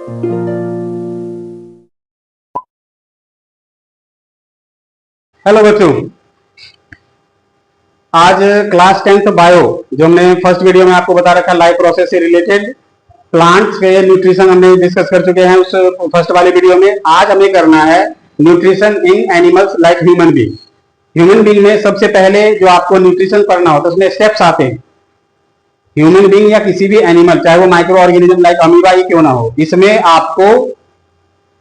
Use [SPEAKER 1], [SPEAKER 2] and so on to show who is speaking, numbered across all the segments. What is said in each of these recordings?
[SPEAKER 1] Hello बच्चों, आज class 10th bio जो हमने फर्स्ट वीडियो में आपको बता रखा लाइफ प्रोसेस से रिलेटेड प्लांट्स के न्यूट्रिशन हमने डिस्कस कर चुके हैं उस फर्स्ट वाले वीडियो में। आज हमें करना है न्यूट्रिशन इन animals like human being. Human being में सबसे पहले जो आपको न्यूट्रिशन पढ़ना होता है उसमें स्टेप्स आते हैं। ह्यूमन बीइंग या किसी भी एनिमल, चाहे वो माइक्रो ऑर्गेनिज्म लाइक अमीबा ही क्यों ना हो, इसमें आपको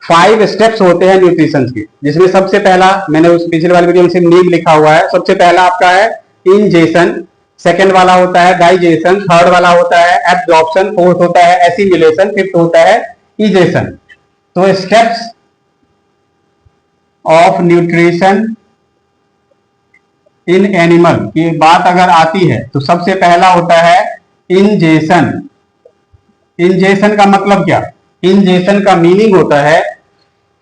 [SPEAKER 1] 5 स्टेप्स होते हैं न्यूट्रिशन के, जिसमें सबसे पहला मैंने उस पिछले वाले वीडियो में सिर्फ नीम लिखा हुआ है। सबसे पहला आपका है इंजेशन, सेकंड वाला होता है डाइजेशन, थर्ड वाला होता है एब्जॉर्प्शन, फोर्थ होता है एसिमिलेशन, फिफ्थ होता है इजेशन। तो steps of nutrition in animal की बात अगर आती है तो सबसे पहला होता है इंजेशन। इंजेशन का मतलब क्या? इंजेशन का मीनिंग होता है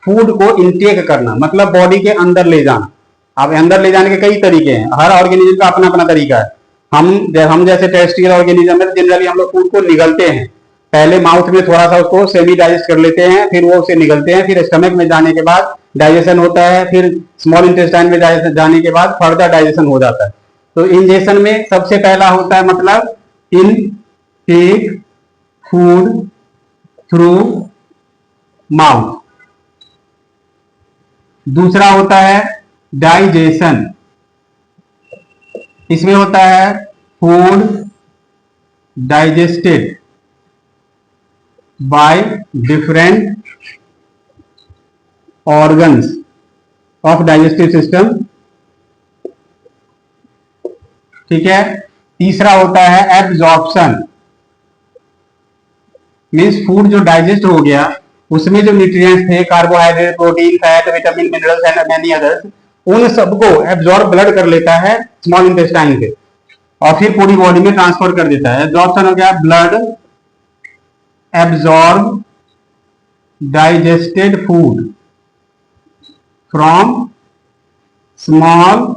[SPEAKER 1] फूड को इनटेक करना, मतलब बॉडी के अंदर ले जाना। अब अंदर ले जाने के कई तरीके हैं, हर ऑर्गेनिज्म का अपना अपना तरीका है। हम जैसे टेरेस्ट्रियल ऑर्गेनिज्म में जनरली हम लोग फूड को निगलते हैं, पहले माउथ में थोड़ा सा उसको सेमी डाइजेस्ट कर लेते हैं, फिर वो उसे निगलते हैं, फिर स्टमक में जाने के बाद डाइजेशन होता है, फिर स्मॉल इंटेस्टाइन में जाने के बाद फर्दर डाइजेशन हो जाता है। तो इंजेशन में सबसे पहला होता है मतलब इन टेक फूड थ्रू माउथ। दूसरा होता है डाइजेशन, इसमें होता है food digested by different organs of digestive system. ठीक है। तीसरा होता है एब्जॉर्प्शन, मीन्स फूड जो डाइजेस्ट हो गया उसमें जो न्यूट्रिएंट्स थे, carbohydrate, protein, fat, vitamin, minerals and many others, उन सबको एब्जॉर्ब ब्लड कर लेता है स्मॉल इंटेस्टाइन से और फिर पूरी बॉडी में ट्रांसफर कर देता है। एब्जॉर्प्शन हो गया, blood absorb digested food from small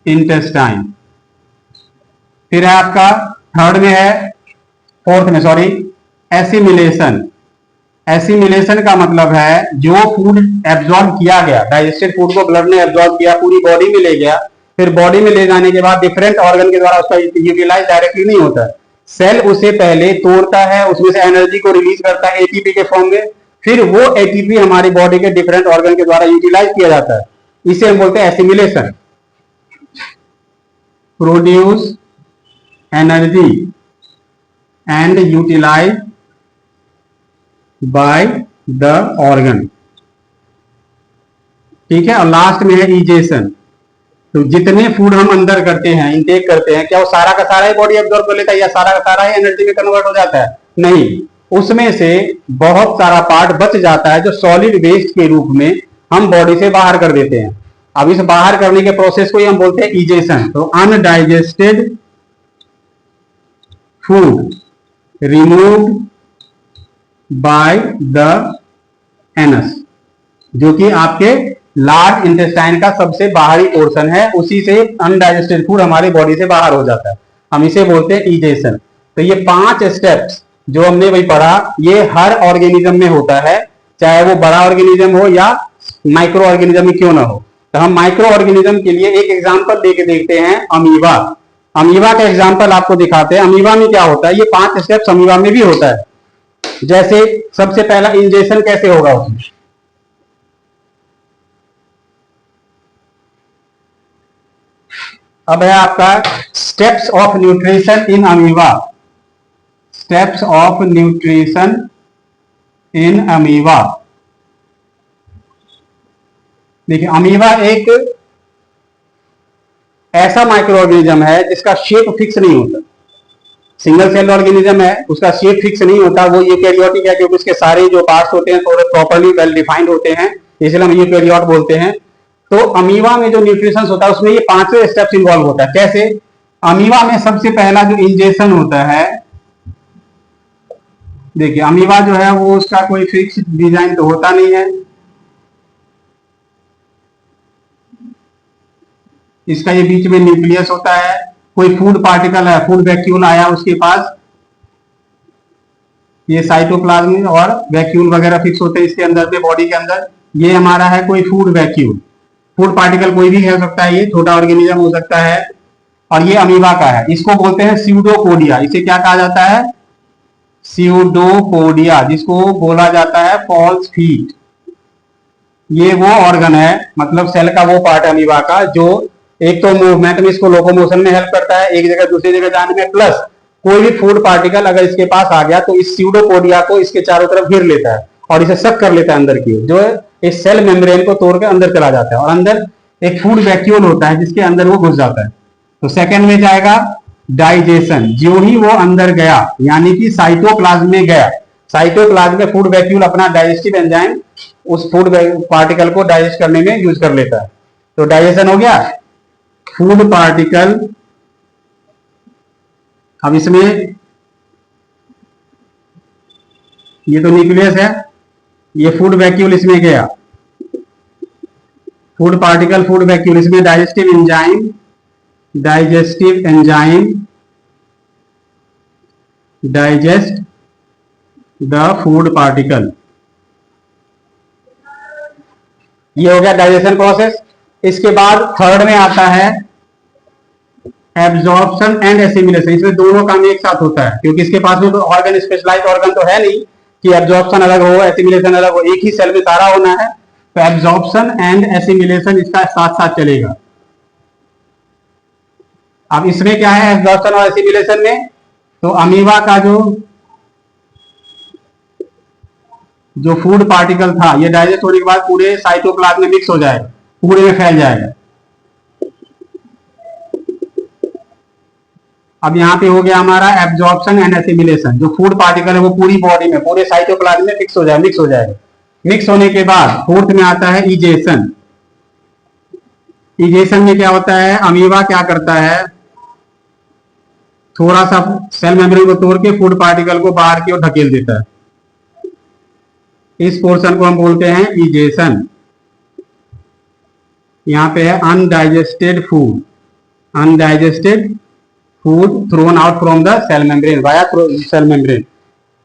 [SPEAKER 1] intestine. फिर है आपका थर्ड में है, फोर्थ में सॉरी, एसिमिलेशन। एसिमिलेशन का मतलब है जो फूड एब्जॉर्ब किया गया, डाइजेस्टेड फूड को ब्लड ने एब्जॉर्ब किया, पूरी बॉडी में ले गया, फिर बॉडी में ले जाने के बाद डिफरेंट ऑर्गन के द्वारा उसका यूटिलाइज डायरेक्टली नहीं होता है। सेल उसे पहले तोड़ता है, उसमें से एनर्जी को रिलीज करता है एटीपी के फॉर्म में, फिर वो एटीपी हमारी बॉडी के डिफरेंट ऑर्गन के द्वारा यूटिलाइज किया जाता है। इसे हम बोलते हैं assimilation. Produce energy and utilize by the organ. ठीक है। और लास्ट में है इजेशन। तो जितने फूड हम अंदर करते हैं, इनटेक करते हैं, क्या वो सारा का सारा ही बॉडी एब्जॉर्ब कर लेता है या सारा का सारा ही एनर्जी में कन्वर्ट हो जाता है? नहीं, उसमें से बहुत सारा पार्ट बच जाता है जो सॉलिड वेस्ट के रूप में हम बॉडी से बाहर कर देते हैं। अब इस बाहर करने के प्रोसेस को ही हम बोलते हैं इजेशन। तो undigested food removed by the anus, जो कि आपके लार्ज इंटेस्टाइन का सबसे बाहरी पोर्शन है, उसी से अनडाइजेस्टेड फूड हमारी बॉडी से बाहर हो जाता है, हम इसे बोलते हैं इजेशन। तो ये 5 स्टेप्स जो हमने वही पढ़ा, ये हर ऑर्गेनिज्म में होता है, चाहे वो बड़ा ऑर्गेनिज्म हो या माइक्रो ऑर्गेनिज्म में क्यों ना हो। तो हम माइक्रो ऑर्गेनिज्म के लिए एक एग्जाम्पल लेके देखते हैं, अमीबा। अमीबा का एग्जाम्पल आपको दिखाते हैं। अमीबा में क्या होता है, ये 5 स्टेप्स अमीबा में भी होता है। जैसे सबसे पहला इंजेक्शन कैसे होगा उसमें, अब है आपका steps of nutrition in amoeba. Steps of nutrition in amoeba. देखिए, अमीबा एक ऐसा माइक्रो ऑर्गेनिज्म है जिसका शेप फिक्स नहीं होता। सिंगल सेल ऑर्गेनिज्म है, उसका शेप फिक्स नहीं होता। वो यूकैरियोटिक है क्योंकि उसके सारे जो पार्ट्स होते हैं थोड़े प्रॉपर्ली वेल डिफाइंड होते हैं, इसलिए हम यूकैरियोट बोलते हैं। तो अमीबा में जो न्यूट्रिशन होता है उसमें ये 5वें स्टेप्स इन्वॉल्व होता है। कैसे? अमीबा में सबसे पहला जो इंजेक्शन होता है, देखिए अमीबा जो है वो उसका कोई फिक्स डिजाइन तो होता नहीं है, इसका ये बीच में न्यूक्लियस होता है, कोई फूड पार्टिकल है, फूड वैक्यूल आया उसके पास, ये साइटोप्लाज्म और वैक्यूल वगैरह फिक्स होते हैं इसके अंदर पे, बॉडी के अंदर। ये हमारा है कोई फूड वैक्यूल, फूड पार्टिकल कोई भी हो सकता है, ये छोटा ऑर्गेनिज्म हो सकता है। और ये अमीबा का है, इसको बोलते हैं स्यूडोपोडिया। इसे क्या कहा जाता है? स्यूडोपोडिया, जिसको बोला जाता है फॉल्स फीट। ये वो ऑर्गन है, मतलब सेल का वो पार्ट है अमीबा का, जो एक तो मूवमेंट में, इसको लोकोमोशन में हेल्प करता है, एक जगह दूसरी जगह जाने में, प्लस कोई भी फूड पार्टिकल अगर इसके पास आ गया तो इस स्यूडोपोडिया को इसके चारों तरफ घेर लेता है और इसे सक कर लेता है अंदर की, जो इस सेल मेम्ब्रेन को तोड़ के अंदर चला जाता है, और अंदर एक फूड वैक्यूल होता है जिसके अंदर वो घुस जाता है। तो सेकंड में जाएगा डाइजेशन। जो ही वो अंदर गया, यानी कि साइटोप्लाज्म में गया, साइटोप्लाज्म में फूड वैक्यूल अपना डाइजेस्टिव एंजाइम उस फूड पार्टिकल को डाइजेस्ट करने में यूज कर लेता है। तो डाइजेशन हो गया। फूड पार्टिकल, अब इसमें ये तो न्यूक्लियस है, ये फूड वैक्यूल इसमें गया, फूड पार्टिकल, फूड वैक्यूल, इसमें digestive enzyme, digestive enzyme digest the food particle. ये हो गया डाइजेशन प्रोसेस। इसके बाद थर्ड में आता है एब्जॉर्प्शन एंड एसिमिलेशन। इसमें दोनों काम एक साथ होता है, क्योंकि इसके पास में तो ऑर्गन, स्पेशलाइज्ड ऑर्गन तो है नहीं कि एब्जॉर्प्शन अलग हो एसिमिलेशन अलग हो, एक ही सेल में सारा होना है। तो एब्जॉर्प्शन एंड एसिमिलेशन इसका साथ साथ चलेगा। अब इसमें क्या है एब्जॉर्प्शन और एसिमिलेशन में? तो अमीबा का जो फूड पार्टिकल था, ये डाइजेस्ट होने के बाद पूरे साइटोप्लाज्म में मिक्स हो जाएगा, पूरे में फैल जाएगा। अब यहाँ पे हो गया हमारा एब्जॉर्प्शन एंड एसिमिलेशन। जो फूड पार्टिकल है वो पूरी बॉडी में, पूरे साइटोप्लाज्म में मिक्स हो जाएगा। मिक्स होने के बाद फोर्थ में आता है इजेशन। इजेशन में क्या होता है? अमीबा क्या करता है, थोड़ा सा सेल मेम्ब्रेन को तोड़ के फूड पार्टिकल को बाहर की ओर ढकेल देता है। इस पोर्शन को हम बोलते हैं इजेशन। यहां पे है undigested food, undigested food thrown out from the cell membrane via cell membrane.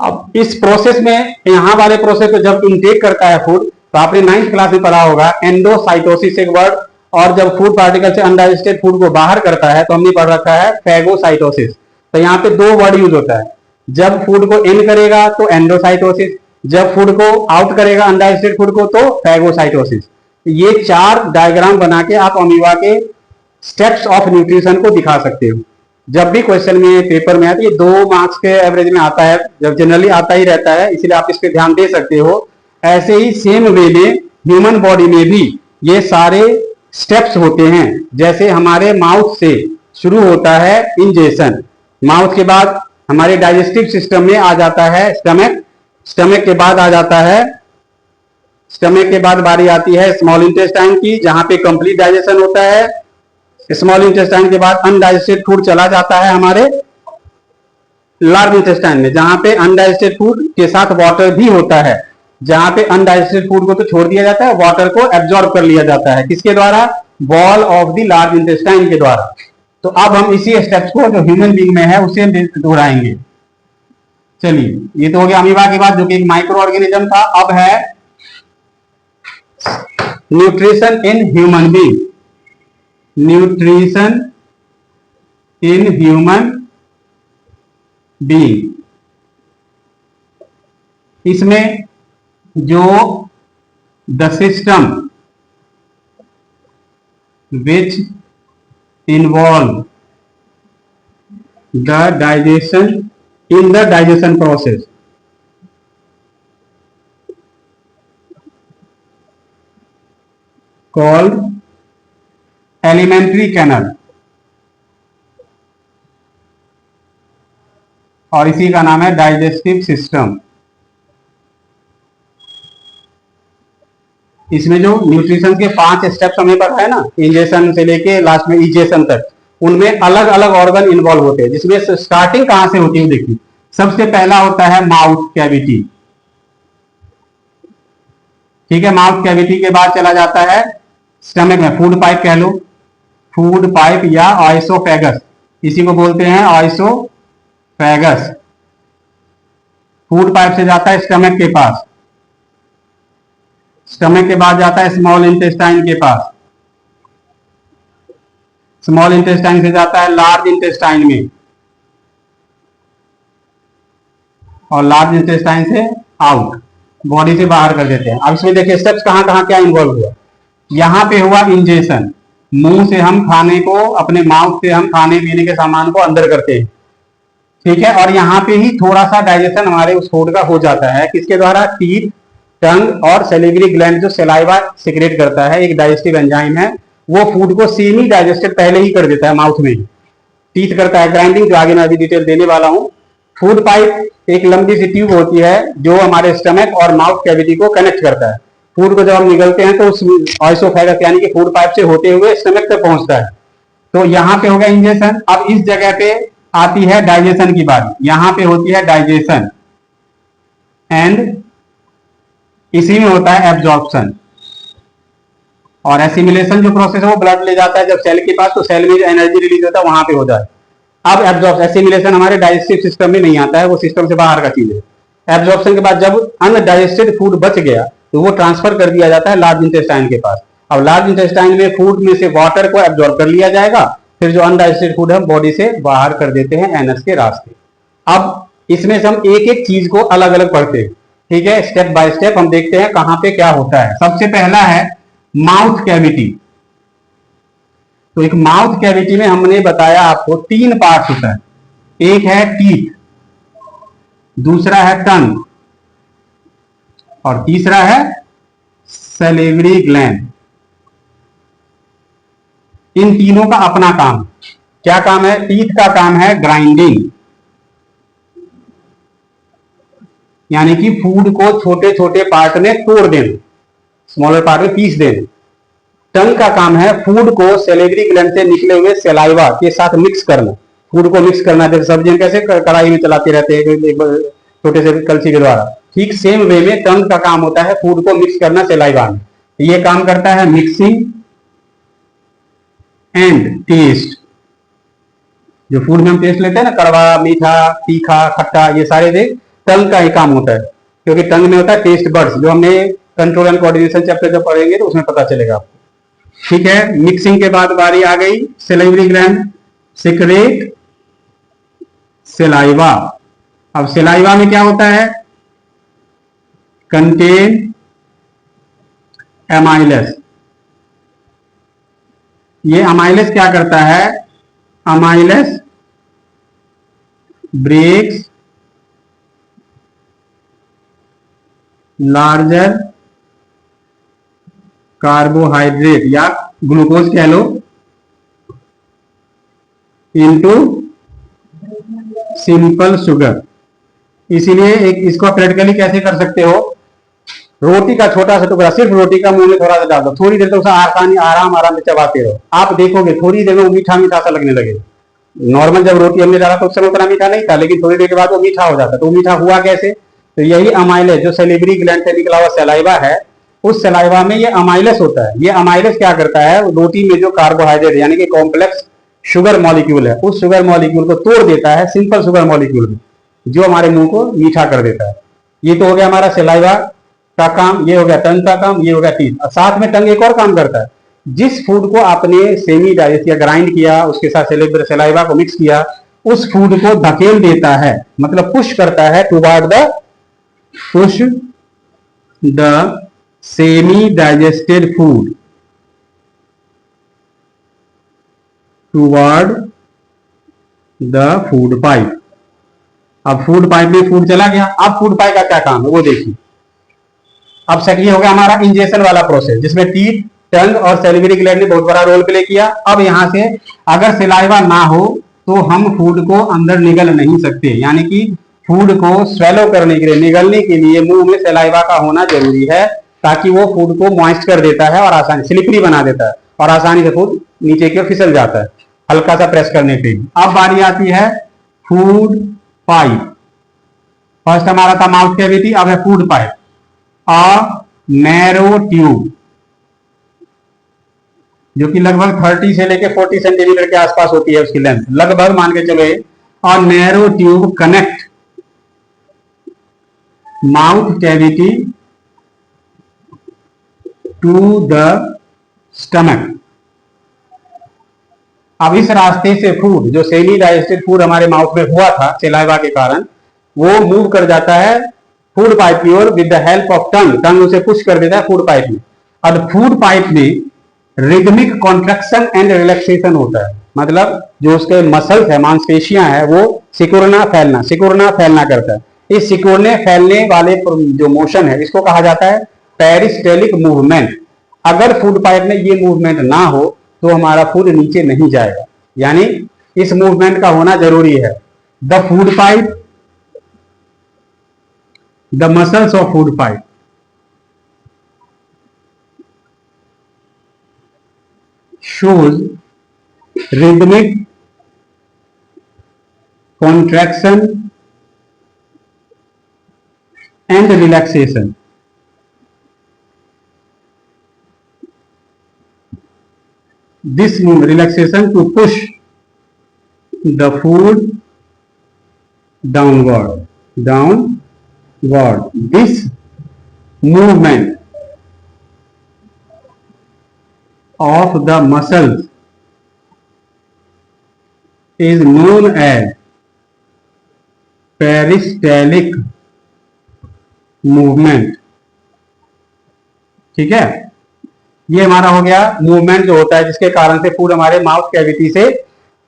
[SPEAKER 1] अब इस प्रोसेस में, यहां वाले प्रोसेस को जब इनटेक करता है फूड, तो आपने 9th क्लास में पढ़ा होगा एंडोसाइटोसिस एक वर्ड, और जब फूड पार्टिकल से अनडाइजेस्टेड फूड को बाहर करता है तो हमने पढ़ रखा है फैगोसाइटोसिस। तो यहाँ पे दो वर्ड यूज होता है, जब फूड को इन करेगा तो एंडोसाइटोसिस, जब फूड को आउट करेगा अनडाइजेस्टेड फूड को तो फैगोसाइटोसिस। ये 4 डायग्राम बना के आप अमीबा के स्टेप्स ऑफ न्यूट्रिशन को दिखा सकते हो। जब भी क्वेश्चन में पेपर में आता है, ये 2 मार्क्स के एवरेज में आता है, जब जनरली आता ही रहता है, इसलिए आप इस पे ध्यान दे सकते हो। ऐसे ही सेम वे में ह्यूमन बॉडी में भी ये सारे स्टेप्स होते हैं। जैसे हमारे माउथ से शुरू होता है इंजेशन, माउथ के बाद हमारे डाइजेस्टिव सिस्टम में आ जाता है स्टमक, स्टमक के बाद आ जाता है, स्टमक के बाद बारी आती है स्मॉल इंटेस्टाइन की, जहां पे कंप्लीट डाइजेशन होता है। स्मॉल इंटेस्टाइन के बाद अनडाइजेस्टेड फूड चला जाता है हमारे लार्ज इंटेस्टाइन में, जहां पे अनडाइजेस्टेड फूड के साथ वाटर भी होता है। जहां पे अनडाइजेस्टेड फूड को तो छोड़ दिया जाता है, वाटर को एब्जॉर्ब कर लिया जाता है। किसके द्वारा? Wall of the large intestine के द्वारा। तो अब हम इसी स्टेप्स को जो ह्यूमन बीइंग में है उसे दोहराएंगे। चलिए, ये तो हो गया अमीबा के बाद, जो कि एक माइक्रो ऑर्गेनिज्म था। अब है nutrition in human being, nutrition in human being. इसमें जो the system which involve the digestion in the digestion process, called alimentary canal, और इसी का नाम है डाइजेस्टिव सिस्टम। इसमें जो न्यूट्रिशन के 5 स्टेप्स हमें पता है ना, इंजेशन से लेके लास्ट में इजेशन तक, उनमें अलग अलग ऑर्गन इन्वॉल्व होते हैं। जिसमें स्टार्टिंग कहां से होती है देखिए, सबसे पहला होता है माउथ कैविटी। ठीक है, माउथ कैविटी के बाद चला जाता है स्टमक में, फूड पाइप कह लो, फूड पाइप या आइसोफेगस, इसी को बोलते हैं आइसोफेगस। फूड पाइप से जाता है स्टमक के पास, स्टमक के बाद जाता है स्मॉल इंटेस्टाइन के पास, स्मॉल इंटेस्टाइन से जाता है लार्ज इंटेस्टाइन में, और लार्ज इंटेस्टाइन से आउट, बॉडी से बाहर कर देते हैं। अब इसमें देखिए स्टेप्स कहां कहां क्या इन्वॉल्व हुआ। यहां पे हुआ इंजेशन, मुंह से हम खाने को, अपने माउथ से हम खाने पीने के सामान को अंदर करते हैं, ठीक है। और यहाँ पे ही थोड़ा सा डाइजेशन हमारे उस फूड का हो जाता है, किसके द्वारा, टीथ, टंग और सैलिवरी ग्लैंड जो सलाइवा सिक्रेट करता है, एक डाइजेस्टिव एंजाइम है, वो फूड को सेमी डाइजेस्टेड पहले ही कर देता है माउथ में। टीथ करता है ग्राइंडिंग, जो आगे मैं अभी डिटेल देने वाला हूँ। फूड पाइप एक लंबी सी ट्यूब होती है जो हमारे स्टमक और माउथ कैविटी को कनेक्ट करता है। फूड को जब हम निगलते हैं तो उस ऑइसोफेगस यानी कि फूड पाइप से होते हुए स्टमक तक पहुंचता है। तो यहाँ पे हो गया इंजेशन। अब इस जगह पे आती है डाइजेशन की बारी, यहां पे होती है डाइजेशन, एंड इसी में होता है एब्जॉर्प्शन। और एसिमिलेशन जो प्रोसेस है वो ब्लड ले जाता है जब सेल के पास, तो सेल में जो एनर्जी रिलीज होता है वहां पे हो जाए। अब एब्जॉर्प्शन, एसिमिलेशन हमारे डाइजेस्टिव सिस्टम में नहीं आता है, वो सिस्टम से बाहर का चीज है। एब्जॉर्प्शन के बाद जब अनडाइजेस्टेड फूड बच गया तो वो ट्रांसफर कर दिया जाता है लार्ज इंटेस्टाइन के पास। अब लार्ज इंटेस्टाइन में फूड में से वाटर को एब्जॉर्ब कर लिया जाएगा, फिर जो अनडाइजेस्टेड फूड हम बॉडी से बाहर कर देते हैं एनस के रास्ते। अब इसमें से हम एक एक चीज को अलग अलग पढ़ते हैं, ठीक है। स्टेप बाय स्टेप हम देखते हैं कहां पे क्या होता है। सबसे पहला है माउथ कैविटी। तो एक माउथ कैविटी में हमने बताया आपको 3 पार्ट होता है, एक है टीथ, दूसरा है टंग, और तीसरा है सैलिवरी ग्लैंड। इन तीनों का अपना काम, क्या काम है। टीथ का काम है ग्राइंडिंग, यानी कि फूड को छोटे छोटे पार्ट में तोड़ देना, स्मॉलर पार्ट में पीस देना। टंग का काम है फूड को सैलिवरी ग्लैंड से निकले हुए सलाइवा के साथ मिक्स करना, फूड को मिक्स करना। जैसे सब्जियां कैसे कढ़ाई में चलाते रहते हैं छोटे से कलछी के द्वारा, ठीक सेम वे में टंग का काम होता है फूड को मिक्स करना सलाइवा में। ये काम करता है मिक्सिंग एंड टेस्ट। जो फूड में हम टेस्ट लेते हैं ना, कड़वा, मीठा, तीखा, खट्टा, ये सारे देख टंग का ही काम होता है, क्योंकि टंग में होता है टेस्ट बड्स, जो हमने कंट्रोल एंड कोऑर्डिनेशन चैप्टर जब पढ़ेंगे तो उसमें पता चलेगा आपको, ठीक है। मिक्सिंग के बाद बारी आ गई सैलिवरी ग्लैंड, सिक्रेट सलाइवा। अब सलाइवा में क्या होता है, कंटेन एमाइलस। ये अमाइलस क्या करता है, अमाइलस ब्रेक्स लार्जर कार्बोहाइड्रेट या ग्लूकोज कह लो इनटू सिंपल शुगर। इसीलिए एक इसको प्रैक्टिकली कैसे कर सकते हो, रोटी का छोटा सा टुकड़ा, सिर्फ रोटी का मुंह में थोड़ा सा डाल दो, थोड़ी देर तक उसे आसानी आराम आराम से चबाते रहो, आप देखोगे थोड़ी देर में वो मीठा मीठा सा लगने लगेगा। नॉर्मल जब रोटी हमने डाला तो उस समय उतना मीठा नहीं था, लेकिन थोड़ी देर के बाद वो मीठा हो जाता। तो मीठा हुआ कैसे, तो यही अमाइलस जो सैलिवरी ग्लैंड से निकला हुआ सलाइवा है, उस सलाइवा में ये अमाइलस होता है। ये अमाइलस क्या करता है, रोटी में जो कार्बोहाइड्रेट यानी कि कॉम्प्लेक्स शुगर मॉलिक्यूल है, उस शुगर मॉलिक्यूल को तोड़ देता है सिंपल शुगर मॉलिक्यूल में, जो हमारे मुंह को मीठा कर देता है। ये तो हो गया हमारा सलाइवा का काम, ये हो गया टंग का काम, ये हो गया टीथ। और साथ में टंग एक और काम करता है, जिस फूड को आपने सेमी डाइजेस्ट या ग्राइंड किया, उसके साथ सलाइवा को मिक्स किया, उस फूड को धकेल देता है, मतलब पुश करता है toward the push the semi digested food toward the food pipe. अब फूड पाइप में फूड चला गया, अब फूड पाइप का क्या काम है वो देखिए। अब सेकंड होगा हमारा इंजेक्शन वाला प्रोसेस, जिसमें टीथ, टंग और सैलिवरी ग्लैंड ने बहुत बड़ा रोल प्ले किया। अब यहां से अगर सलाइवा ना हो तो हम फूड को अंदर निगल नहीं सकते, यानी कि फूड को स्वेलो करने के लिए, निगलने के लिए मुंह में सलाइवा का होना जरूरी है, ताकि वो फूड को मॉइस्ट कर देता है और आसानी स्लिपरी बना देता है और आसानी से फूड नीचे की ओर फिसल जाता है हल्का सा प्रेस करने पे। अब बारी आती है फूड पाइप। फर्स्ट हमारा था माउथ कैविटी, अब है food pipe. A narrow tube जो कि लगभग 30 से लेकर 40 सेंटीमीटर के आसपास होती है उसकी लेंथ, लगभग मान के चलो। और narrow tube mouth cavity to the stomach. अब इस रास्ते से फूड, जो सेमी डाइजेस्टेड फूड हमारे माउथ में हुआ था सलाइवा के कारण, वो मूव कर जाता है फूड पाइप की ओर with the help of tongue. Tongue उसे पुश कर देता है फूड पाइप में। और फूड पाइप में रिदमिक कॉन्ट्रैक्शन एंड रिलैक्सेशन होता है, मतलब जो उसके मसल्स है, मांसपेशियां है, वो सिकुड़ना फैलना करता है। इस सिकुड़ने फैलने वाले जो मोशन है, इसको कहा जाता है पेरिस्टेलिक मूवमेंट। अगर फूड पाइप में ये मूवमेंट ना हो तो हमारा फूड नीचे नहीं जाएगा, यानी इस मूवमेंट का होना जरूरी है। The food pipe, the muscles of food pipe shows rhythmic contraction and relaxation. This relaxation to push the food downward. This movement of the muscles is known as peristaltic movement. ठीक है, ये हमारा हो गया मूवमेंट जो होता है जिसके कारण से फूड हमारे माउथ कैविटी से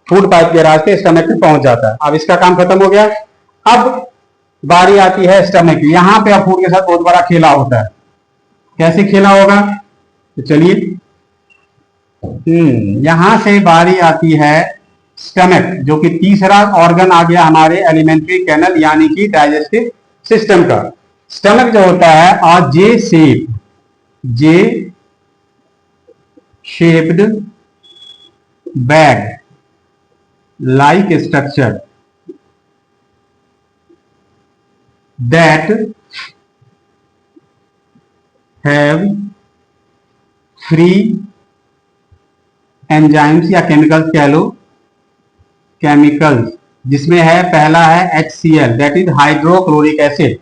[SPEAKER 1] फूड पाइप के रास्ते स्टमक में पहुंच जाता है। अब इसका काम खत्म हो गया। अब बारी आती है स्टमक की। यहां पे अब फूड के साथ बहुत बड़ा खेला होता है। कैसे खेला होगा, तो चलिए यहां से बारी आती है स्टमक, जो कि तीसरा ऑर्गन आ गया हमारे एलिमेंट्री कैनल यानी कि डाइजेस्टिव सिस्टम का। स्टमक जो होता है और जे shaped bag like structure that have free enzymes या केमिकल्स कह लो, केमिकल्स जिसमें है, पहला है HCl that is hydrochloric acid,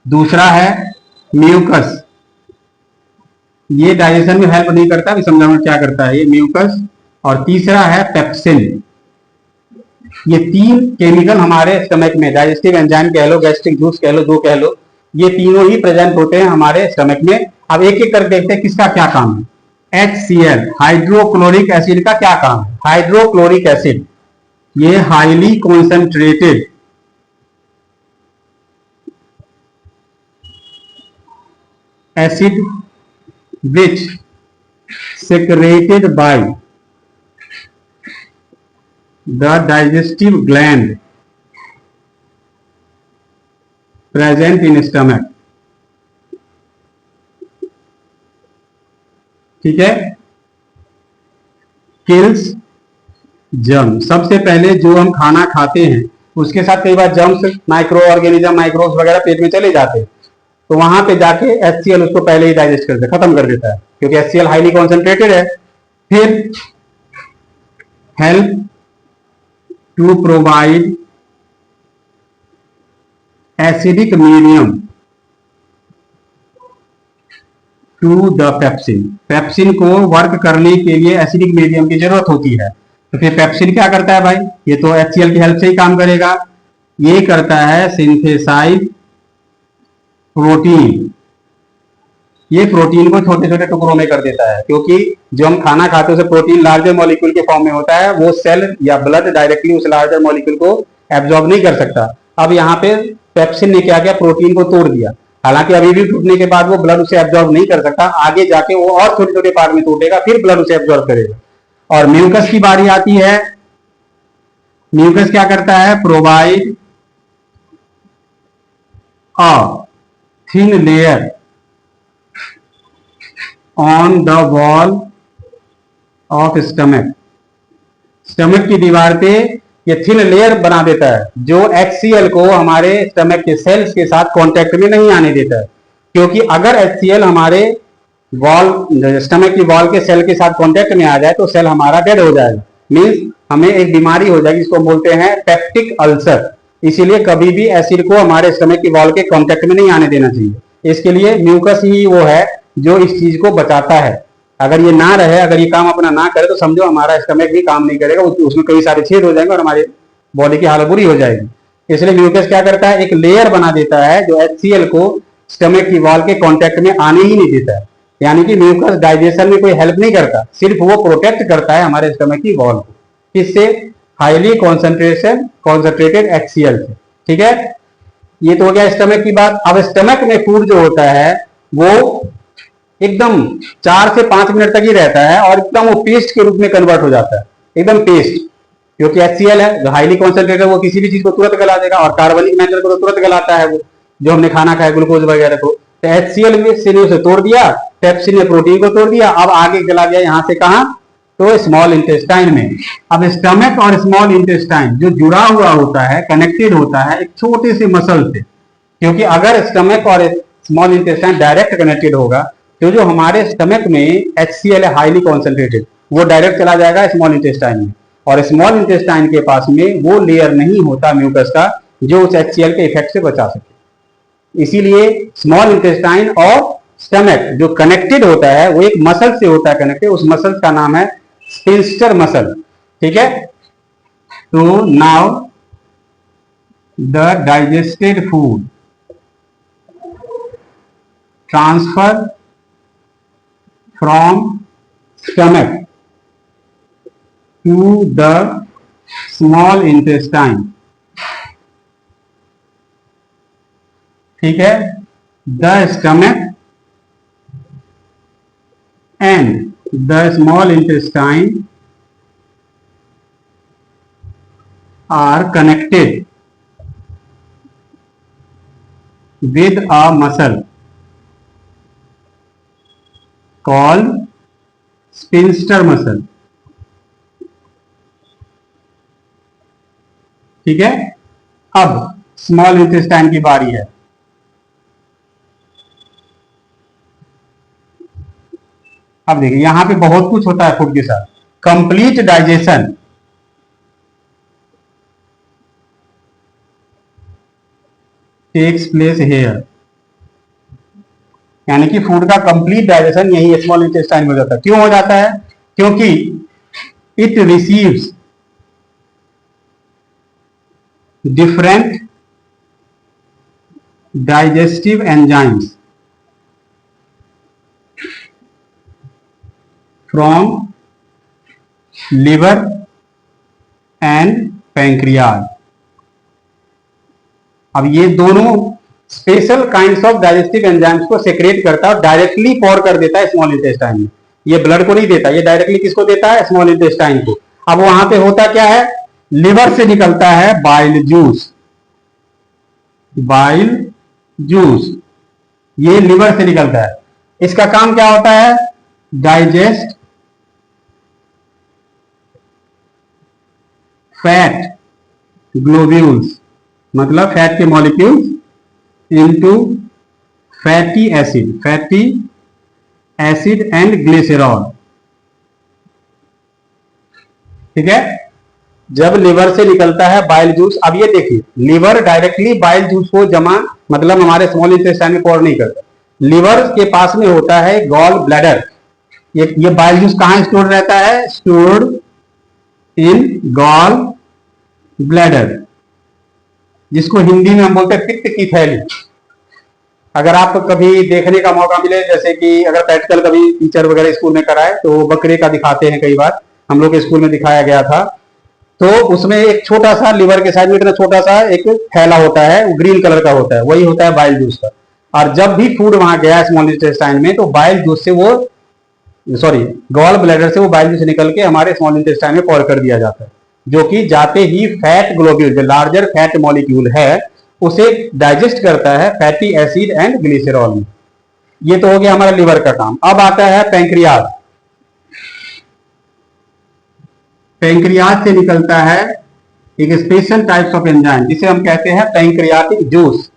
[SPEAKER 1] दूसरा है म्यूकस, ये डाइजेशन में हेल्प नहीं करता, अभी समझाऊंगा क्या करता है ये म्यूकस, और तीसरा है पेप्सिन। ये तीन केमिकल हमारे स्टमक में, डाइजेस्टिव एंजाइम कह लो, गैस्ट्रिक जूस कह लो, जो कह लो, ये तीनों ही प्रेजेंट होते हैं हमारे स्टमक में। अब एक एक कर देखते हैं किसका क्या काम है। HCl हाइड्रोक्लोरिक एसिड का क्या काम है। हाइड्रोक्लोरिक एसिड ये highly concentrated acid which secreted by the digestive gland present in stomach। ठीक है, किल्स जर्म। सबसे पहले जो हम खाना खाते हैं उसके साथ कई बार जर्म्स, माइक्रो ऑर्गेनिज्म, माइक्रोब्स वगैरह पेट में चले जाते हैं, तो वहां पे जाके HCl उसको पहले ही डाइजेस्ट कर देता, खत्म कर देता है, क्योंकि HCl हाईली कॉन्सेंट्रेटेड है। फिर help to provide acidic medium to the pepsin. Pepsin को वर्क करने के लिए एसिडिक मीडियम की जरूरत होती है। तो फिर पेप्सिन क्या करता है भाई, ये तो HCl की हेल्प से ही काम करेगा। ये करता है सिंथेसाइज प्रोटीन। ये प्रोटीन को छोटे छोटे टुकड़ों में कर देता है, क्योंकि जो हम खाना खाते हैं उसे प्रोटीन लार्जर मॉलिक्यूल के फॉर्म में होता है, वो सेल या ब्लड डायरेक्टली उस लार्जर मॉलिक्यूल को एब्जॉर्ब नहीं कर सकता। अब यहाँ पे पेप्सिन ने क्या किया, प्रोटीन को तोड़ दिया। हालांकि अभी भी टूटने के बाद वो ब्लड उसे एब्जॉर्ब नहीं कर सकता, आगे जाके वो और छोटे छोटे पार्ट में टूटेगा, फिर ब्लड उसे एब्जॉर्ब करेगा। और म्यूकस की बारी आती है। म्यूकस क्या करता है, provide a thin layer on the wall of stomach। Stomach की दीवार पे ये थिन लेयर बना देता है, जो HCl को हमारे स्टमक के सेल्स के साथ कांटेक्ट में नहीं आने देता है। क्योंकि अगर HCl हमारे वॉल, स्टमक की वॉल के सेल के साथ कांटेक्ट में आ जाए तो सेल हमारा डेड हो जाएगा, मींस हमें एक बीमारी हो जाएगी जिसको बोलते हैं पेप्टिक अल्सर। इसीलिए कभी भी एसिड को हमारे स्टमक की वॉल के कांटेक्ट में नहीं आने देना चाहिए। इसके लिए म्यूकस ही वो है जो इस चीज को बचाता है। अगर ये ना रहे, अगर ये काम अपना ना करे, तो समझो हमारा स्टमक भी काम नहीं करेगा, उसमें कई सारे छेद हो जाएंगे और हमारी बॉडी की हालत बुरी हो जाएगी। इसलिए म्यूकस क्या करता है, एक लेयर बना देता है जो HCl को स्टमक की वॉल के कांटेक्ट में आने ही नहीं देता है। यानी कि म्यूकस डाइजेशन में कोई हेल्प नहीं करता, सिर्फ वो प्रोटेक्ट करता है हमारे स्टमक की वॉल को। किससे? हाईली कॉन्सेंट्रेटेड HCl से। ठीक है, ये तो हो गया स्टमक की बात। अब स्टमक में फूड जो होता है वो एकदम 4 से 5 मिनट तक ही रहता है और एकदम वो पेस्ट के रूप में कन्वर्ट हो जाता है, एकदम पेस्ट। क्योंकि HCl है जो हाईली कॉन्सेंट्रेटेड, वो किसी भी चीज को तुरंत गला देगा, और कार्बनिक मैटर को तो तुरंत गलाता है वो, जो हमने खाना खाया ग्लूकोज वगैरह को। तो HCl से ने उसे तोड़ दिया, पेप्सिन ने प्रोटीन को तोड़ दिया, अब आगे गला गया यहाँ से कहा, तो स्मॉल इंटेस्टाइन में। अब स्टमक और स्मॉल इंटेस्टाइन जो जुड़ा हुआ होता है, कनेक्टेड होता है एक छोटे से मसल से। क्योंकि अगर स्टमक और स्मॉल इंटेस्टाइन डायरेक्ट कनेक्टेड होगा, तो जो हमारे स्टमक में HCl है हाईली कॉन्सेंट्रेटेड, वो डायरेक्ट चला जाएगा स्मॉल इंटेस्टाइन में, और स्मॉल इंटेस्टाइन के पास में वो लेयर नहीं होता म्यूकस का जो उस HCl के इफेक्ट से बचा सके। इसीलिए स्मॉल इंटेस्टाइन और स्टमक जो कनेक्टेड होता है वो एक मसल से होता है कनेक्टेड, उस मसल का नाम है स्पिंस्टर मसल। ठीक है, तो now the digested food transfer from stomach to the small intestine. ठीक है, the stomach and the small intestine are connected with a muscle called sphincter muscle। ठीक है, अब स्मॉल इंटेस्टाइन की बारी है। अब देखिए यहां पे बहुत कुछ होता है फूड के साथ। Complete digestion takes place here, यानी कि फूड का कंप्लीट डाइजेशन यही स्मॉल इंटेस्टाइन में हो जाता है। क्यों हो जाता है? क्योंकि it receives different digestive enzymes from liver and pancreas. अब ये दोनों special kinds of digestive enzymes को सेक्रेट करता है और डायरेक्टली पॉर कर देता है स्मॉल इंटेस्टाइन में। ये ब्लड को नहीं देता, ये डायरेक्टली किसको देता है? स्मॉल इंटेस्टाइन को। अब वहां पे होता क्या है? लिवर से निकलता है बाइल जूस। बाइल जूस ये लिवर से निकलता है। इसका काम क्या होता है? डाइजेस्ट फैट ग्लोब्यूल्स, मतलब फैट के molecules into fatty acid and glycerol. ठीक है, जब लिवर से निकलता है बाइल जूस। अब ये देखिए, लिवर डायरेक्टली बाइल जूस को जमा, मतलब हमारे स्मॉल इंटेस्टाइन में पॉर नहीं करता। लिवर के पास में होता है गॉल ब्लैडर। ये बाइल जूस कहां स्टोर रहता है? स्टोर्ड इन गॉल ब्लैडर, जिसको हिंदी में हम बोलते हैं पित्त की थैली। अगर आप कभी देखने का मौका मिले, जैसे कि अगर प्रैक्टिकल कभी टीचर वगैरह स्कूल में कराए, तो बकरे का दिखाते हैं, कई बार हम लोग के स्कूल में दिखाया गया था। तो उसमें एक छोटा सा लिवर के साइड में इतना छोटा सा एक थैला होता है, वो ग्रीन कलर का होता है, वही होता है बाइल जूस का। और जब भी फूड वहां गया स्मॉल इंटेस्टाइन में, तो बाइल जूस से वो गॉल ब्लैडर से वो बाइल जूस निकल के हमारे स्मॉल इंटेस्टाइन में पॉर कर दिया जाता है, जो कि जाते ही फैट ग्लोब्यूल, जो लार्जर फैट मॉलिक्यूल है, उसे डाइजेस्ट करता है फैटी एसिड एंड ग्लिसरॉल में। ये तो हो गया हमारा लिवर का काम। अब आता है पैंक्रियाज। पैंक्रियाज से निकलता है एक स्पेशल टाइप्स ऑफ एंजाइम, जिसे हम कहते हैं pancreatic juice.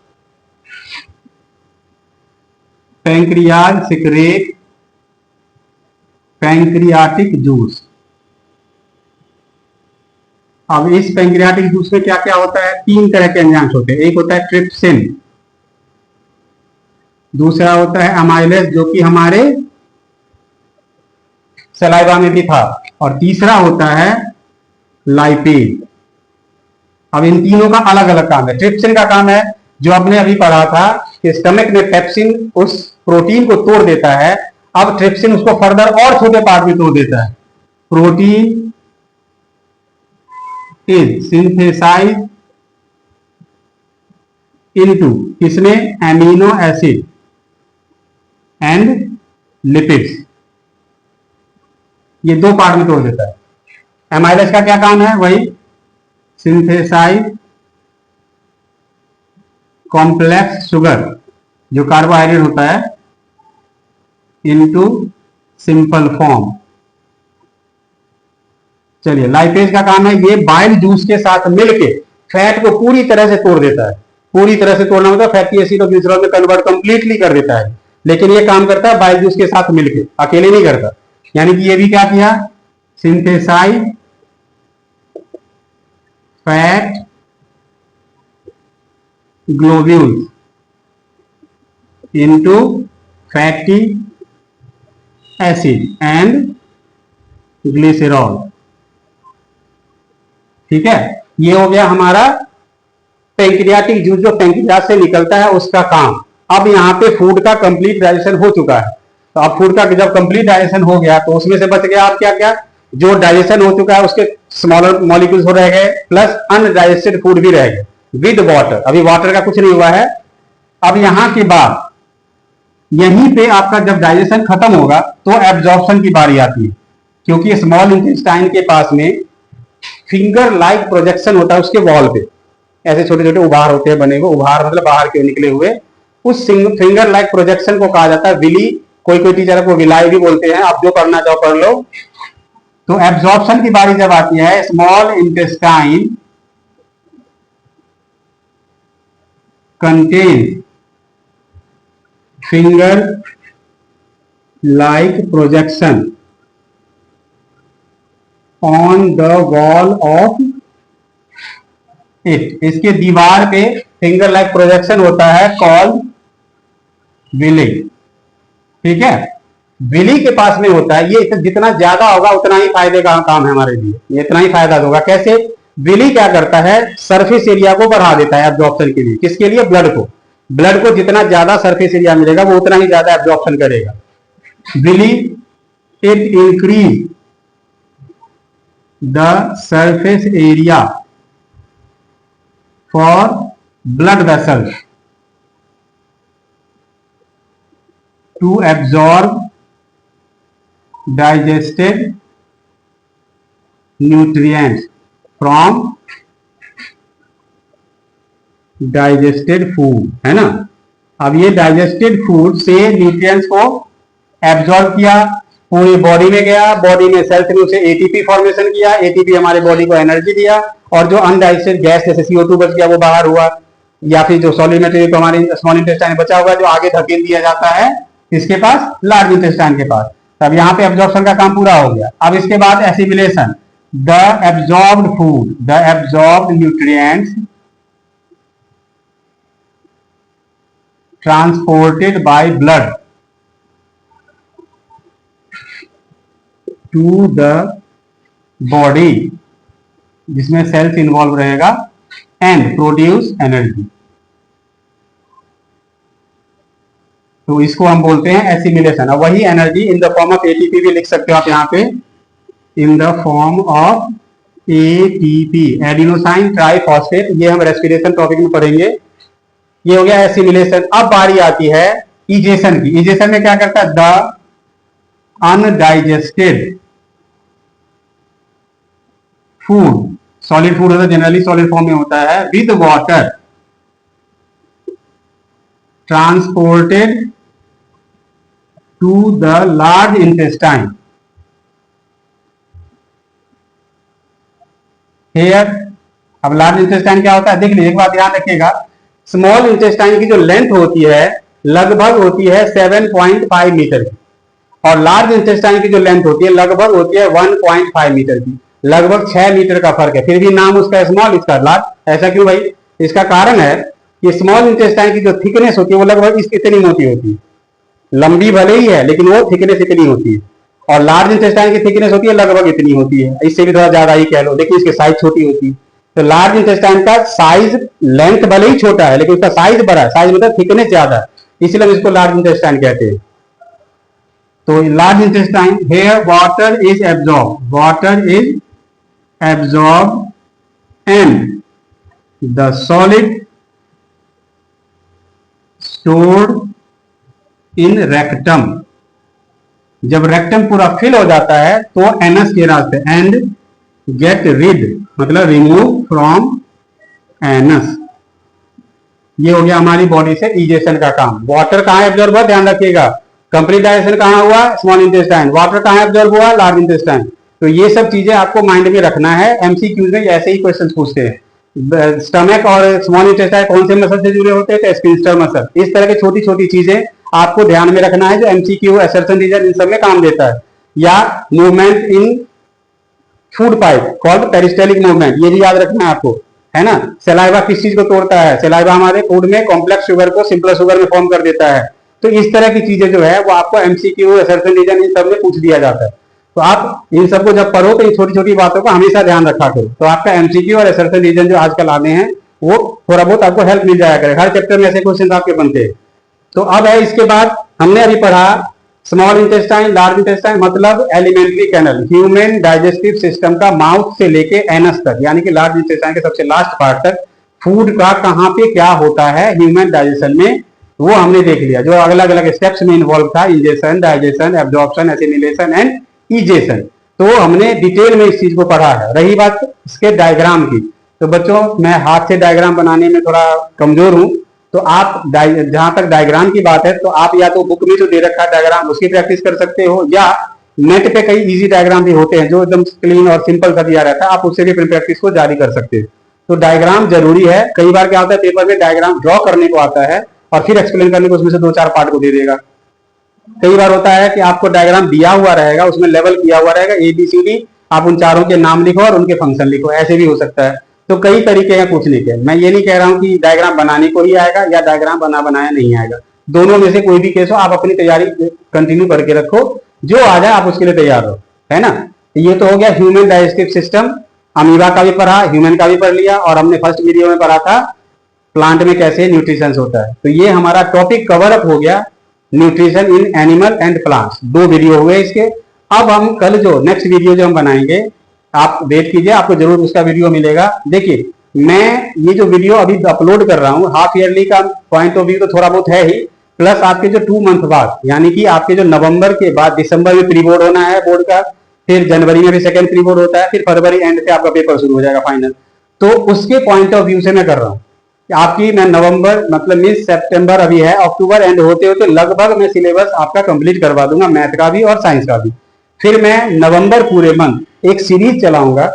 [SPEAKER 1] Pancreas secrete pancreatic juice. अब इस पैंक्रियाटिक जूस में क्या क्या होता है, 3 तरह के एंजाइम्स होते हैं। एक होता है ट्रिप्सिन, दूसरा होता है अमाइलेज जो कि हमारे सलाइवा में भी था, और तीसरा होता है लाइपेज। अब इन तीनों का अलग अलग काम है। ट्रिप्सिन का काम है जो आपने अभी पढ़ा था कि स्टमक में पेप्सिन उस प्रोटीन को तोड़ देता है, अब ट्रिप्सिन उसको फर्दर और छोटे पार्ट में तोड़ देता है। प्रोटीन इज सिंथेसाइज इनटू किसमें, एमिनो एसिड एंड लिपिड्स, ये 2 पार्ट में तोड़ देता है। एमाइलेज का क्या काम है, वही सिंथेसाइज कॉम्प्लेक्स शुगर जो कार्बोहाइड्रेट होता है इनटू सिंपल फॉर्म। चलिए, लाइपेज का काम है ये बाइल जूस के साथ मिलके फैट को पूरी तरह से तोड़ देता है। पूरी तरह से तोड़ना मतलब फैटी एसिड और ग्लिसरॉल में कन्वर्ट कंप्लीटली कर देता है, लेकिन ये काम करता है बाइल जूस के साथ मिलके, अकेले नहीं करता। यानी कि ये भी क्या किया, synthesize fat globules into fatty acid and glycerol. ठीक है, ये हो गया हमारा पैंक्रियाटिक जूस जो पैंक्रियास से निकलता है उसका काम। अब यहाँ पे फूड का कंप्लीट डाइजेशन हो चुका है, तो अब फूड का जब कंप्लीट डाइजेशन हो गया तो उसमें से बच गया आप क्या क्या, जो डाइजेशन हो चुका है उसके स्मॉलर मॉलिक्यूल्स हो रह गए, प्लस अनडाइजेस्टेड फूड भी रह गए विद वाटर। अभी वाटर का कुछ नहीं हुआ है। अब यहां के बाद यहीं पे आपका जब डाइजेशन खत्म होगा तो एब्जॉर्प्शन की बारी आती है, क्योंकि स्मॉल इंटेस्टाइन के पास में फिंगर लाइक प्रोजेक्शन होता है उसके वॉल पे, ऐसे छोटे छोटे उभार होते हैं बने हुए, उभार मतलब बाहर के निकले हुए, उस फिंगर लाइक प्रोजेक्शन को कहा जाता है विली। कोई कोई टीचर को विलाई भी बोलते हैं, आप जो करना चाहो कर लो। तो एब्जॉर्प्शन की बारी जब आती है, small intestine contain finger like projection on the wall of it, इसके दीवार पे फिंगर लाइक प्रोजेक्शन होता है कॉल विली। ठीक है, विली के पास में होता है, ये जितना ज्यादा होगा उतना ही फायदे का काम है हमारे लिए, ये इतना ही फायदा होगा। कैसे, विली क्या करता है, सरफेस एरिया को बढ़ा देता है एब्जॉर्प्शन के लिए। किसके लिए, ब्लड को। ब्लड को जितना ज्यादा सरफेस एरिया मिलेगा वो उतना ही ज्यादा एब्जॉर्प्शन करेगा। Villi it increase the surface area for blood vessels to absorb digested nutrients from digested food, है ना। अब ये डाइजेस्टेड फूड से न्यूट्रिएंट्स को एब्जॉर्ब किया, पूरी बॉडी में गया, बॉडी में सेल्स ने उसे एटीपी फॉर्मेशन किया, एटीपी हमारे बॉडी को एनर्जी दिया, और जो अनडाइजेस्टेड गैस जैसे CO2 बच गया वो बाहर हुआ, या फिर जो सॉलिड मटेरियल को हमारे स्मॉल इंटेस्टाइन में बचा हुआ है जो आगे धकेल दिया जाता है किसके पास, लार्ज इंटेस्टाइन के पास। तब यहां पे एब्जॉर्प्शन का काम पूरा हो गया। अब इसके बाद assimilation, the absorbed food, the absorbed nutrients transported by blood to the body, जिसमें सेल्स इन्वॉल्व रहेगा, एंड प्रोड्यूस एनर्जी। तो इसको हम बोलते हैं एसिमिलेशन। अब वही energy in the form of ATP भी लिख सकते हो आप यहाँ पे, in the form of ATP, adenosine triphosphate. ये हम रेस्पिरेशन टॉपिक में पढ़ेंगे। ये हो गया एसिमिलेशन। अब बारी आती है इजेशन की। इजेशन में क्या करता है, the undigested food, solid food होता है जनरली सॉलिड फॉर्म में होता है, with water transported to the large intestine here. अब लार्ज इंटेस्टाइन क्या होता है देख लीजिए, एक बात ध्यान रखिएगा, स्मॉल इंटेस्टाइन की जो लेंथ होती है लगभग होती है 7.5 मीटर की, और लार्ज इंटेस्टाइन की जो लेंथ होती है लगभग होती है 1.5 मीटर की। लगभग 6 मीटर का फर्क है, फिर भी नाम उसका स्मॉल, इसका लार्ज। ऐसा क्यों भाई? इसका कारण है कि स्मॉल इंटेस्टाइन की जो थिकनेस होती है वो लगभग इतनी मोटी होती है, लंबी भले ही है लेकिन वो थिकनेस इतनी होती है, और लार्ज इंटेस्टाइन की थिकनेस होती है लगभग इतनी होती है, इससे भी थोड़ा ज्यादा ही कह लो, लेकिन इसकी साइज छोटी होती है। तो लार्ज इंटेस्टाइन का साइज, लेंथ भले ही छोटा है लेकिन उसका साइज बड़ा है, साइज मतलब थिकनेस ज्यादा है, इसलिए हम इसको लार्ज इंटेस्टाइन कहते हैं। तो large intestine, here water is absorb and the solid stored in rectum. जब रेक्टम पूरा फिल हो जाता है तो एनस के रास्ते, एंड गेट रिड मतलब रिमूव फ्रॉम एनस। ये हो गया हमारी बॉडी से इजेशन का काम। वाटर कहां एब्जॉर्ब हुआ, ध्यान रखिएगा, कंप्लीट डाइजेशन कहां हुआ, स्मॉल इंटेस्टाइन। वाटर कहां एब्जॉर्ब हुआ, लार्ज इंटेस्टाइन। तो ये सब चीजें आपको माइंड में रखना है, एमसीक्यूज में ऐसे ही क्वेश्चन पूछते हैं। स्टमक और स्मॉल इंटेस्टाइन कौन से मसल से जुड़े होते हैं, तो स्फिंक्टर मसल। इस तरह की छोटी छोटी चीजें आपको ध्यान में रखना है जो एमसीक्यू, असर्शन रीजन, इन सब में काम देता है। या movement in food pipe called peristaltic movement, ये भी याद रखना है आपको, है ना। सलाइवा किस चीज को तोड़ता है, सलाइवा हमारे फूड में कॉम्प्लेक्स शुगर को सिंपल शुगर में फॉर्म कर देता है। तो इस तरह की चीजें जो है वो आपको एमसीक्यू, असर्शन रीजन, इन सब में पूछ दिया जाता है। तो आप इन सबको जब पढ़ो तो इन छोटी छोटी बातों का हमेशा ध्यान रखा करो, तो आपका एमसीक्यू और असर्शन रीजन जो आजकल आने हैं वो थोड़ा बहुत आपको हेल्प मिल जाया करे। हर चैप्टर में ऐसे क्वेश्चन आपके बनते हैं। तो अब है, इसके बाद हमने अभी पढ़ा स्मॉल इंटेस्टाइन, लार्ज इंटेस्टाइन मतलब alimentary canal, human digestive system का माउथ से लेके एनस तक, यानी कि लार्ज इंटेस्टाइन के सबसे लास्ट पार्ट तक फूड का कहां पे क्या होता है ह्यूमन डाइजेशन में, वो हमने देख लिया। जो अलग अलग स्टेप्स में इन्वॉल्व था, ingestion, digestion, absorption, assimilation and egestion, तो हमने डिटेल में इस चीज को पढ़ा है। रही बात इसके डायग्राम की, तो बच्चों मैं हाथ से डायग्राम बनाने में थोड़ा कमजोर हूं, तो आप जहां तक डायग्राम की बात है तो आप या तो बुक में जो दे रखा है डायग्राम उसकी प्रैक्टिस कर सकते हो, या नेट पे कई इजी डायग्राम भी होते हैं जो एकदम क्लीन और सिंपल सा दिया रहता है, आप उससे भी अपनी प्रैक्टिस को जारी कर सकते हो। तो डायग्राम जरूरी है। कई बार क्या होता है, पेपर में डायग्राम ड्रॉ करने को आता है और फिर एक्सप्लेन करने को उसमें से 2-4 पार्ट को दे देगा। कई बार होता है कि आपको डायग्राम दिया हुआ रहेगा, उसमें लेवल किया हुआ रहेगा ABCD, आप उन चारों के नाम लिखो और उनके फंक्शन लिखो, ऐसे भी हो सकता है। तो कई तरीके हैं पूछने के। मैं ये नहीं कह रहा हूं कि डायग्राम बनाने को ही आएगा या डायग्राम बनाया नहीं आएगा, दोनों में से कोई भी केस हो, आप अपनी तैयारी कंटिन्यू करके रखो, जो आ जाए आप उसके लिए तैयार हो, है ना। ये तो हो गया ह्यूमन डाइजेस्टिव सिस्टम। अमीबा का भी पढ़ा, ह्यूमन का भी पढ़ लिया, और हमने फर्स्ट वीडियो में पढ़ा था प्लांट में कैसे न्यूट्रिशन होता है। तो ये हमारा टॉपिक कवर अप हो गया, nutrition in animal and plants. 2 video हुए इसके। अब हम कल जो नेक्स्ट वीडियो जो हम बनाएंगे, आप वेट कीजिए, आपको जरूर उसका वीडियो मिलेगा। देखिए मैं ये जो वीडियो अभी अपलोड कर रहा हूँ, हाफ ईयरली का पॉइंट ऑफ व्यू तो थोड़ा बहुत है ही, प्लस आपके जो 2 मंथ बाद, यानी कि आपके जो नवंबर के बाद दिसंबर में प्री बोर्ड होना है बोर्ड का, फिर जनवरी में भी सेकंड प्री बोर्ड होता है, फिर फरवरी एंड से आपका पेपर शुरू हो जाएगा फाइनल। तो उसके पॉइंट ऑफ व्यू से मैं कर रहा हूँ आपकी, मैं नवंबर मतलब मीन सितंबर अभी है, अक्टूबर एंड होते होते लगभग मैं सिलेबस आपका कंप्लीट करवा दूंगा, मैथ का भी और साइंस का भी। फिर मैं नवंबर पूरे मंथ एक सीरीज चलाऊंगा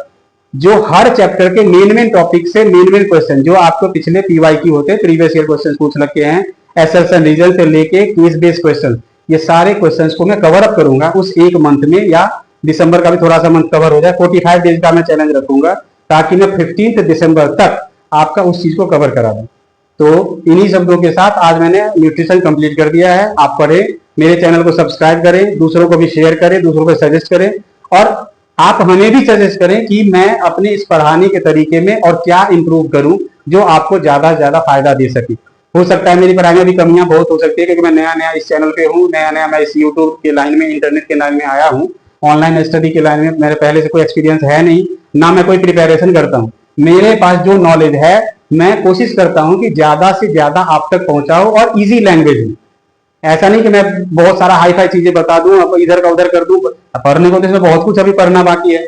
[SPEAKER 1] जो हर चैप्टर के मेन टॉपिक से मेन क्वेश्चन जो आपको पिछले PYQ होते हैं, प्रीवियस ईयर क्वेश्चन पूछ रखे हैं, असर्शन रीजन से लेके केस बेस्ड क्वेश्चन, ये सारे क्वेश्चंस को मैं कवर अप करूंगा उस एक मंथ में, या दिसंबर का भी थोड़ा सा मंथ कवर हो जाए। 45 डेज का मैं चैलेंज रखूंगा ताकि मैं 15 दिसंबर तक आपका उस चीज को कवर करा दूं। तो इन्हीं शब्दों के साथ आज मैंने न्यूट्रिशन कंप्लीट कर दिया है। आप पढ़े, मेरे चैनल को सब्सक्राइब करें, दूसरों को भी शेयर करें, दूसरों को सजेस्ट करें, और आप हमें भी सजेस्ट करें कि मैं अपने इस पढ़ाने के तरीके में और क्या इंप्रूव करूं जो आपको ज्यादा से ज्यादा फायदा दे सके। हो सकता है मेरी पढ़ाई में भी कमियां बहुत हो सकती है, क्योंकि मैं नया नया इस चैनल पे हूँ, नया नया मैं इस यूट्यूब के लाइन में, इंटरनेट के लाइन में आया हूँ, ऑनलाइन स्टडी के लाइन में मेरे पहले से कोई एक्सपीरियंस है नहीं, ना मैं कोई प्रिपेरेशन करता हूँ। मेरे पास जो नॉलेज है मैं कोशिश करता हूं कि ज्यादा से ज्यादा आप तक पहुंचाऊं, और इजी लैंग्वेज में। ऐसा नहीं कि मैं बहुत सारा हाई फाई चीजें बता दूं, अब इधर का उधर कर दूं। पढ़ने को तो इसमें बहुत कुछ अभी पढ़ना बाकी है,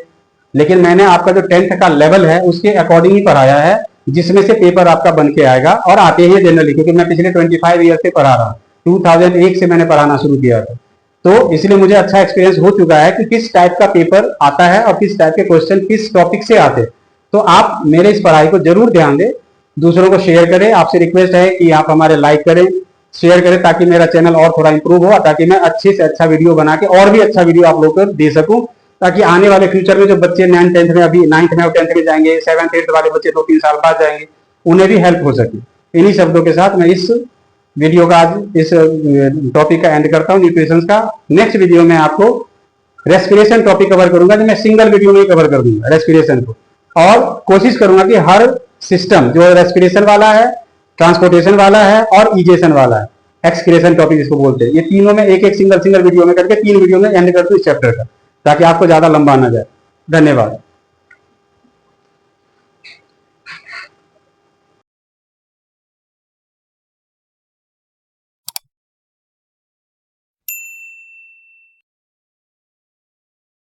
[SPEAKER 1] लेकिन मैंने आपका जो 10th का लेवल है उसके अकॉर्डिंग ही पढ़ाया है, जिसमें से पेपर आपका बन के आएगा, और आते हैं जनरली, क्योंकि मैं पिछले 25 ईयर से पढ़ा रहा हूँ, 2001 से मैंने पढ़ाना शुरू किया था। तो इसलिए मुझे अच्छा एक्सपीरियंस हो चुका है कि किस टाइप का पेपर आता है और किस टाइप के क्वेश्चन किस टॉपिक से आते हैं। तो आप मेरे इस पढ़ाई को जरूर ध्यान दें, दूसरों को शेयर करें। आपसे रिक्वेस्ट है कि आप हमारे लाइक करें, शेयर करें, ताकि मेरा चैनल और थोड़ा इंप्रूव हो, ताकि मैं अच्छे से अच्छा वीडियो बना के और भी अच्छा वीडियो आप लोगों को दे सकूं। ताकि आने वाले फ्यूचर में जो बच्चे 9th-10th में, अभी 9th में और 10th में जाएंगे, 7th-8th वाले बच्चे 2-3 साल बाद जाएंगे, उन्हें भी हेल्प हो सके। इन्हीं शब्दों के साथ मैं इस वीडियो का, आज इस टॉपिक का एंड करता हूँ, न्यूट्रिशन का। नेक्स्ट वीडियो में आपको रेस्पिरेशन टॉपिक कवर करूंगा, जो मैं सिंगल वीडियो में ही कवर कर दूंगा रेस्पिरेशन को, और कोशिश करूंगा कि हर सिस्टम जो रेस्पिरेशन वाला है, ट्रांसपोर्टेशन वाला है और इजेशन वाला है, एक्सक्रेशन टॉपिक जिसको बोलते हैं, ये तीनों में एक एक सिंगल वीडियो में करके 3 वीडियो में एंड कर दूं इस चैप्टर का, ताकि आपको ज्यादा लंबा ना जाए। धन्यवाद।